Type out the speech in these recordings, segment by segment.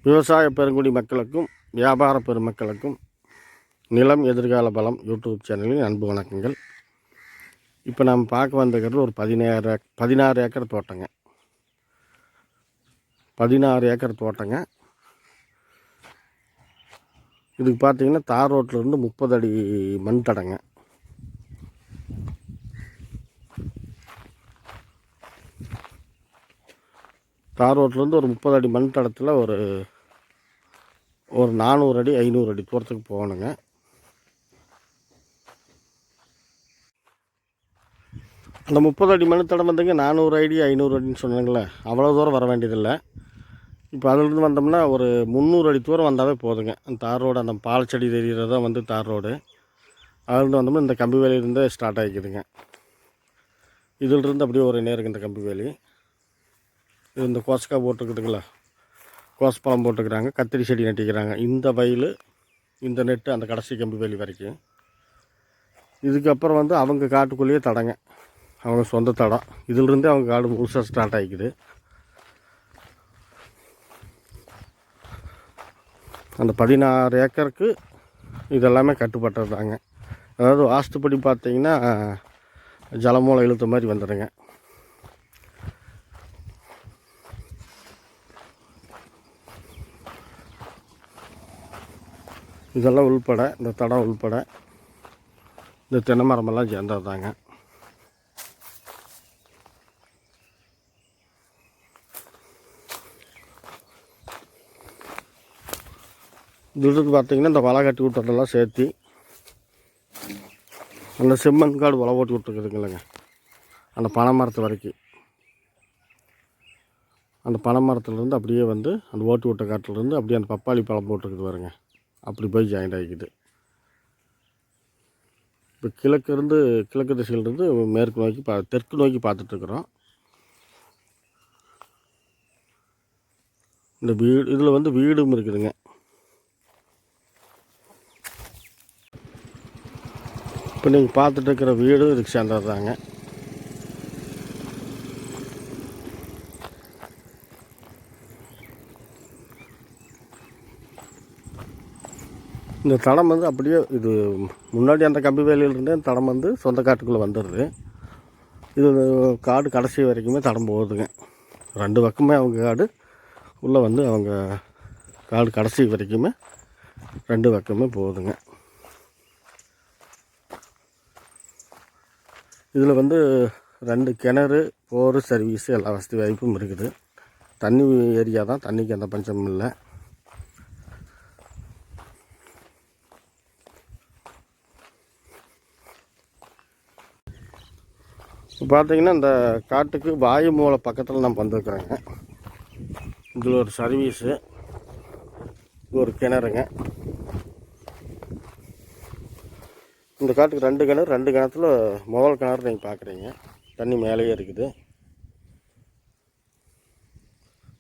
விவசாய பெருங்குடி மக்களுக்கும் வியாபார பெருமக்களுக்கும் நிலம் எதிர்கால பலம் யூடியூப் சேனலின் அன்பு வணக்கங்கள். இப்போ நம்ம பார்க்க வந்திருக்கிறது ஒரு 16 ஏக்கர் தோட்டங்க. 16 ஏக்கர் தோட்டங்க. இதுக்கு பார்த்தீங்கன்னா தார் ரோட்டிலேருந்து 30 அடி மண் தடங்க. தார் ரோட்லேருந்து ஒரு 30 அடி மண் தடத்தில் ஒரு 400 அடி 500 அடி தூரத்துக்கு போகணுங்க. அந்த 30 அடி மண் தடம் வந்துங்க 400 அடி 500 அடின்னு சொன்னாங்களே, அவ்வளோ தூரம் வர வேண்டியதில்லை. இப்போ அதிலிருந்து வந்தோம்னா ஒரு 300 அடி தூரம் வந்தாவே போதுங்க. அந்த தார் ரோடு, அந்த பால் செடி தெரிகிறதான் வந்து தார் ரோடு. அதிலிருந்து வந்தோம்னா இந்த கம்பி வேலியிலேருந்து ஸ்டார்ட் ஆகிக்குதுங்க. இதிலிருந்து அப்படியே ஒரு நேருக்கு இந்த கம்பி வேலி. இது இந்த கோசக்காய் போட்டுருக்குதுங்களா, கோசப்பழம் போட்டுக்கிறாங்க, கத்திரி செடி நட்டிக்கிறாங்க. இந்த வயல், இந்த நெட்டு அந்த கடைசி கம்பி வேலி வரைக்கும். இதுக்கப்புறம் வந்து அவங்க காட்டுக்குள்ளேயே தடங்க, அவங்க சொந்த தடம். இதிலிருந்தே அவங்க காடு முழுசாக ஸ்டார்ட் ஆகிக்குது. அந்த 16 ஏக்கருக்கு இதெல்லாமே கட்டுப்பட்டது தாங்க. அதாவது வாஸ்துப்படி பார்த்தீங்கன்னா ஜலமூலம் இழுத்த மாதிரி வந்துடுங்க. இதெல்லாம் உள்பட, இந்த தடம் உள்பட இந்த தென்னை மரமெல்லாம் சேர்ந்தது தாங்க. இதுக்கு பார்த்தீங்கன்னா இந்த வலை கட்டி விட்டதெல்லாம் சேர்த்து அந்த செம்மண் காடு வலை ஓட்டி விட்டுருக்குதுங்களேங்க. அந்த பனை மரத்து வரைக்கும், அந்த பனை மரத்துலேருந்து அப்படியே வந்து அந்த ஓட்டி விட்ட காட்டிலேருந்து அப்படியே அந்த பப்பாளி பழம் போட்டுருக்குது பாருங்க, அப்படி போய் ஜாயிண்ட் ஆகிக்குது. இப்போ கிழக்கு திசையிலிருந்து மேற்கு நோக்கி தெற்கு நோக்கி பார்த்துட்ருக்குறோம். இந்த வீடு இதில் வந்து வீடும் இருக்குதுங்க. இப்போ நீங்கள் பார்த்துட்டு இருக்கிற வீடு இதுக்கு சேர்ந்தது தாங்க. இந்த தடம் வந்து அப்படியே இது முன்னாடி அந்த கம்பி வேலையிலிருந்தே அந்த தடம் வந்து சொந்த காட்டுக்குள்ளே வந்துடுது. இது காடு கடைசி வரைக்குமே தடம் போகுதுங்க. 2 பக்கமே அவங்க காடு உள்ளே வந்து அவங்க காடு கடைசி வரைக்குமே 2 பக்கமே போகுதுங்க. இதில் வந்து 2 கிணறு, போர் சர்வீஸு எல்லா வசதி வாய்ப்பும் இருக்குது. தண்ணி ஏரியா தான், தண்ணிக்கு எந்த பஞ்சமும் இல்லை. இப்போ பார்த்தீங்கன்னா இந்த காட்டுக்கு வாயு மூலை பக்கத்தில் நம்ம வந்துருக்குறோங்க. இதில் ஒரு சர்வீஸு, இது ஒரு கிணறுங்க. இந்த காட்டுக்கு 2 கிணறு, 2 கிணத்துல முதல் கிணறு நீங்கள் பார்க்குறீங்க, தண்ணி மேலேயே இருக்குது.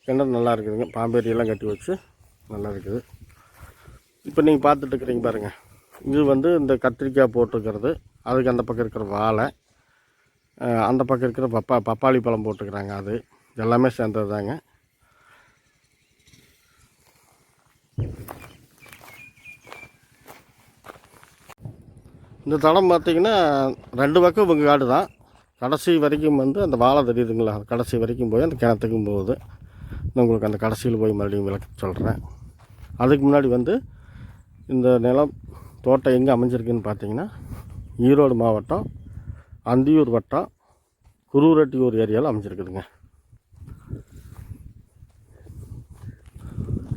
கிணறு நல்லா இருக்குதுங்க, பாம்பேரியெல்லாம் கட்டி வச்சு நல்லா இருக்குது. இப்போ நீங்கள் பார்த்துட்டு இருக்கிறீங்க பாருங்கள், இது வந்து இந்த கத்திரிக்காய் போட்டிருக்கிறது, அதுக்கு அந்த பக்கம் இருக்கிற வாழை, அந்த பக்கம் இருக்கிற பப்பாளி பழம் போட்டுக்கிறாங்க. அது எல்லாமே சேர்ந்தது தாங்க. இந்த தடம் பார்த்திங்கன்னா 2 பக்கம் இவங்க காடு தான். கடைசி வரைக்கும் வந்து அந்த வாழை தெரியுதுங்களா, கடைசி வரைக்கும் போய் அந்த கிணத்துக்கும் போகுது. நான் உங்களுக்கு அந்த கடைசியில் போய் மறுபடியும் விளக்க சொல்கிறேன். அதுக்கு முன்னாடி வந்து இந்த நிலம் தோட்டம் எங்கே அமைஞ்சிருக்குன்னு பார்த்தீங்கன்னா ஈரோடு மாவட்டம் அந்தியூர் வட்டம் குருரெட்டியூர் ஏரியாவில் அமைஞ்சிருக்குதுங்க.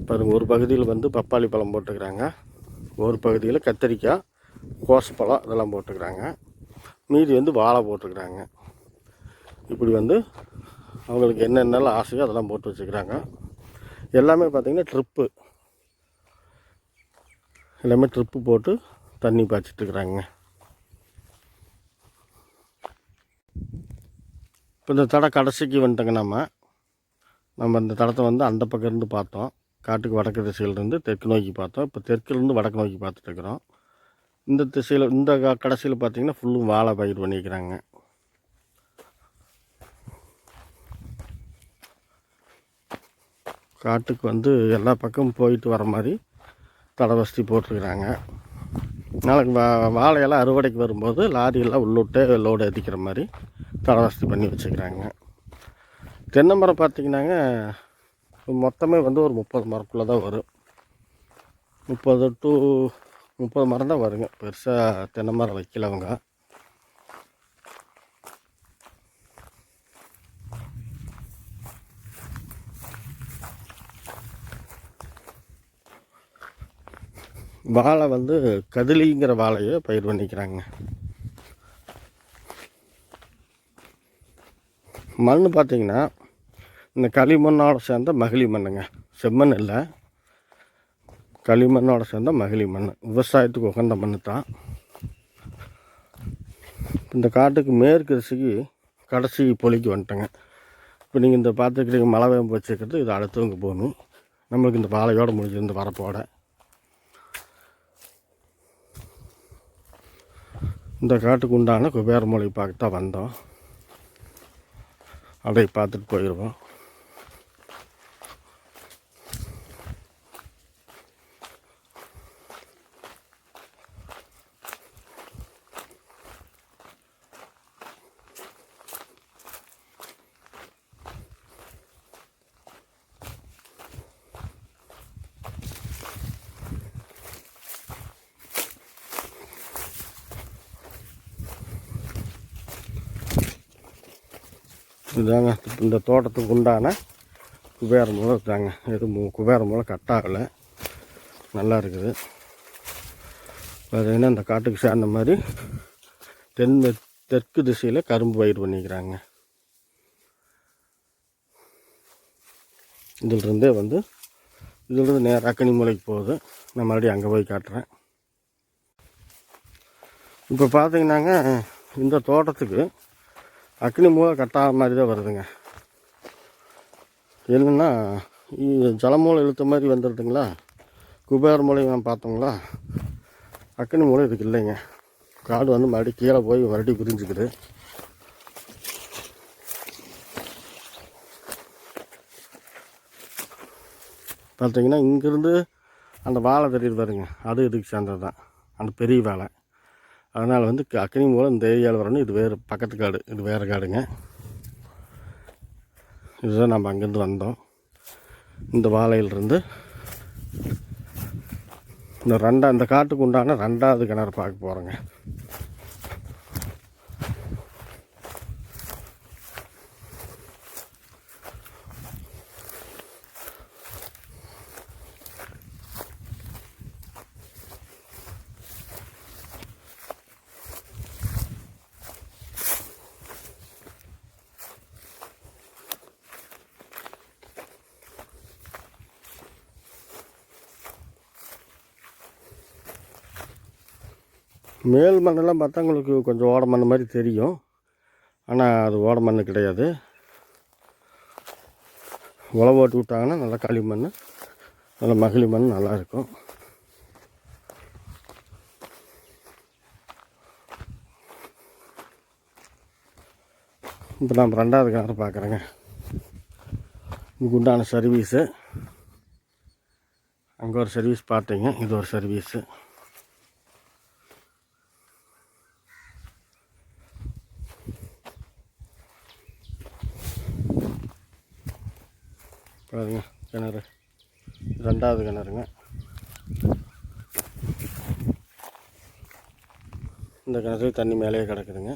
பாருங்க, ஒரு பகுதியில் வந்து பப்பாளி பழம் போட்டுக்கிறாங்க, ஒரு பகுதியில் கத்திரிக்காய், கோசப்பழம் இதெல்லாம் போட்டுக்கிறாங்க, மீதி வந்து வாழை போட்டுக்கிறாங்க. இப்படி வந்து அவங்களுக்கு என்னென்னலாம் ஆசையோ அதெல்லாம் போட்டு வச்சுக்கிறாங்க. எல்லாமே பார்த்திங்கன்னா ட்ரிப்பு, எல்லாமே ட்ரிப்பு போட்டு தண்ணி பாய்ச்சிட்ருக்குறாங்க. இப்போ இந்த தடை கடைசிக்கு வந்துட்டோங்க. நம்ம இந்த தடத்தை வந்து அந்த பக்கம் இருந்து பார்த்தோம், காட்டுக்கு வடக்கு திசையிலேருந்து தெற்கு நோக்கி பார்த்தோம். இப்போ தெற்குலேருந்து வடக்கு நோக்கி பார்த்துட்ருக்குறோம். இந்த திசையில், இந்த கடைசியில் பார்த்திங்கன்னா ஃபுல்லும் வாழை பயிர் பண்ணிக்கிறாங்க. காட்டுக்கு வந்து எல்லா பக்கமும் போயிட்டு வர மாதிரி தடை வசதி போட்டிருக்கிறாங்க. நாளைக்கு வாழையெல்லாம் அறுவடைக்கு வரும்போது லாரியெல்லாம் உள்ளுட்டே லோடு ஏற்றிக்கிற மாதிரி தடை வசதி பண்ணி வச்சுக்கிறாங்க. தென்னை மரம் பார்த்திங்கன்னாங்க மொத்தமே வந்து ஒரு 30 மரக்குள்ளே தான் வரும். 30 to 30 மரம் தான் வருங்க. பெருசாக தென்னை மரம் வைக்கலவங்க. வாழை வந்து கதிலிங்கிற வாழையை பயிர் பண்ணிக்கிறாங்க. மண் பார்த்திங்கன்னா இந்த களிமண்ணோட சேர்ந்த மகிழி மண்ணுங்க. செம்மண் இல்லை, களிமண்ணோட சேர்ந்த மகிழி மண். விவசாயத்துக்கு உகந்த மண் தான். இந்த காட்டுக்கு மேற்கு திசைக்கு கடைசி பொலிக்கு வந்துட்டேங்க. இப்போ நீங்கள் இந்த பார்த்துக்கிறீங்க மலை வேம்பு வச்சுக்கிறது, இது அடுத்தவங்க பூமி. நம்மளுக்கு இந்த பாலையோடு முடிஞ்சிருந்து வரப்போட இந்த காட்டுக்கு உண்டான குபேரமலை பார்க்க தான் வந்தோம். அதை பார்த்துட்டு போயிடுவோம். இதுதாங்க இந்த தோட்டத்துக்கு உண்டான குபேர மூலம் தாங்க. எதுவும் குபேர மூலம் கட் ஆகலை, நல்லா இருக்குது. பார்த்தீங்கன்னா இந்த காட்டுக்கு சேர்ந்த மாதிரி தெற்கு திசையில் கரும்பு பயிர் பண்ணிக்கிறாங்க. இதிலிருந்தே வந்து இதிலிருந்து நேராக அக்கனிமலைக்கு போகுது. நான் மறுபடியும் அங்கே போய் காட்டுறேன். இப்போ பார்த்தீங்கன்னாங்க இந்த தோட்டத்துக்கு அக்னி மூலை கட்டாத மாதிரி தான் வருதுங்க. என்னென்னா ஜலமூலை இழுத்த மாதிரி வந்துடுதுங்களா. குபேர மூலை பார்த்தோங்களா, அக்னி மூலை இதுக்கு இல்லைங்க. காடு வந்து மறுபடியும் கீழே போய் மறுபடியும் பிரிஞ்சுக்குது. பார்த்தீங்கன்னா இங்கேருந்து அந்த வாழை தெரியுது பாருங்க, அது இதுக்கு சேர்ந்தது தான், அந்த பெரிய வாழை. அதனால் வந்து அக்னி மூலம் இந்த ஏரியாவில் வரணும். இது வேறு பக்கத்து காடு, இது வேறு காடுங்க. இதுதான் நம்ம அங்கேருந்து வந்தோம். இந்த வாழையிலிருந்து இந்த காட்டுக்கு உண்டான 2வது கிணறு பார்க்க போகிறோங்க. மேல் மண்ணெல்லாம் பார்த்தா உங்களுக்கு கொஞ்சம் ஓட மண் மாதிரி தெரியும். ஆனால் அது ஓட மண் கிடையாது. உழவு ஓட்டி விட்டாங்கன்னா நல்லா களிமண், நல்லா மகிழி மண் நல்லாயிருக்கும். இப்போ நம்ம 2வது கிணறு பார்க்குறேங்க. இதுக்கு உண்டான சர்வீஸு, அங்கே ஒரு சர்வீஸ் பார்த்தீங்க, இது ஒரு சர்வீஸு. பாருங்க கிணறு, 2வது கிணறுங்க. இந்த கிணறு தண்ணி மேலேயே கிடக்குதுங்க.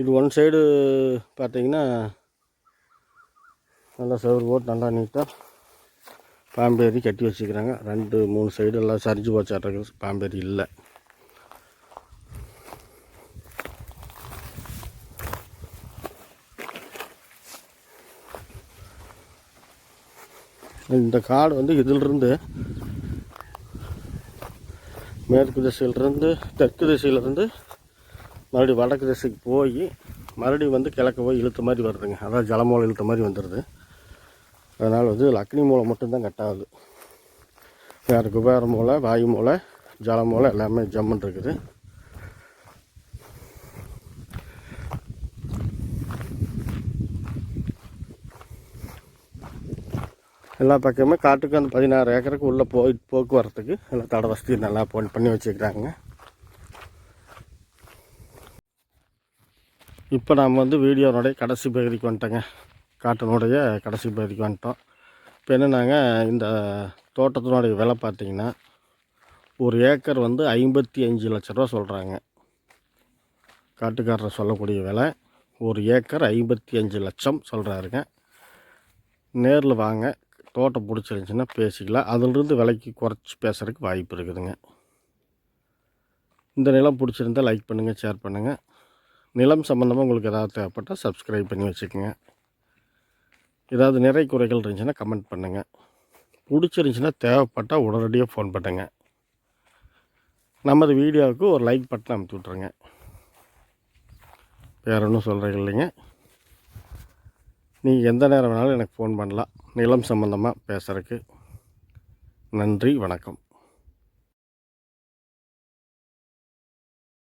இது ஒன் சைடு பார்த்திங்கன்னா நல்லா செவரு போட்டு நல்லா நீட்டாக பாம்பேரி கட்டி வச்சுக்கிறாங்க. 2-3 சைடு எல்லாம் சரிஞ்சு போச்சாட்டுறது, பாம்பேரி இல்லை. இந்த காடு வந்து இதிலிருந்து மேற்கு திசையிலிருந்து தெற்கு திசையிலிருந்து மறுபடியும் வடக்கு திசைக்கு போய் மறுபடியும் வந்து கிழக்கு போய் இழுத்த மாதிரி வருதுங்க. அதான் ஜலமூலை இழுத்த மாதிரி வந்துடுது. அதனால் வந்து அக்னி மூலை மட்டும்தான் கட்டாகுது. வேறு குபேர மூலை, வாயு மூலை, ஜல மூலை எல்லாமே ஜம்முன்னு இருக்குது. எல்லா பக்கமே காட்டுக்கு அந்த 16 ஏக்கருக்கு உள்ளே போக்குவரத்துக்கு எல்லாம் தட வசதி நல்லா பண்ணி வச்சுக்கிறாங்க. இப்போ நாம் வந்து வீடியோனுடைய கடைசி பகுதிக்கு வந்துட்டோங்க. காட்டினுடைய கடைசி பகுதிக்கு வந்துட்டோம். இப்போ என்னன்னாங்க, இந்த தோட்டத்தினுடைய விலை பார்த்திங்கன்னா ஒரு ஏக்கர் வந்து 55 லட்ச ரூபா சொல்கிறாங்க. காட்டுக்காரர் சொல்லக்கூடிய விலை ஒரு ஏக்கர் 55 லட்சம் சொல்கிறாருங்க. நேரில் வாங்க, தோட்டம் பிடிச்சிருந்துச்சின்னா பேசிக்கலாம். அதிலிருந்து விலைக்கு குறைச்சி பேசுகிறதுக்கு வாய்ப்பு இருக்குதுங்க. இந்த நிலம் பிடிச்சிருந்தால் லைக் பண்ணுங்கள், ஷேர் பண்ணுங்கள். நிலம் சம்மந்தமாக உங்களுக்கு ஏதாவது தேவைப்பட்டால் சப்ஸ்கிரைப் பண்ணி வச்சுக்கோங்க. ஏதாவது நிறை குறைகள் இருந்துச்சுன்னா கமெண்ட் பண்ணுங்கள். பிடிச்சிருந்துச்சின்னா தேவைப்பட்டால் உடனடியாக ஃபோன் பண்ணுங்க. நமது வீடியோவுக்கு ஒரு லைக் பட்டன் அமுத்தி விட்ருங்க. வேறு ஒன்றும் சொல்கிறீங்க இல்லைங்க. நீங்கள் எந்த நேரம் வேணாலும் எனக்கு ஃபோன் பண்ணலாம் நிலம் சம்மந்தமாக பேசுகிறதுக்கு. நன்றி, வணக்கம்.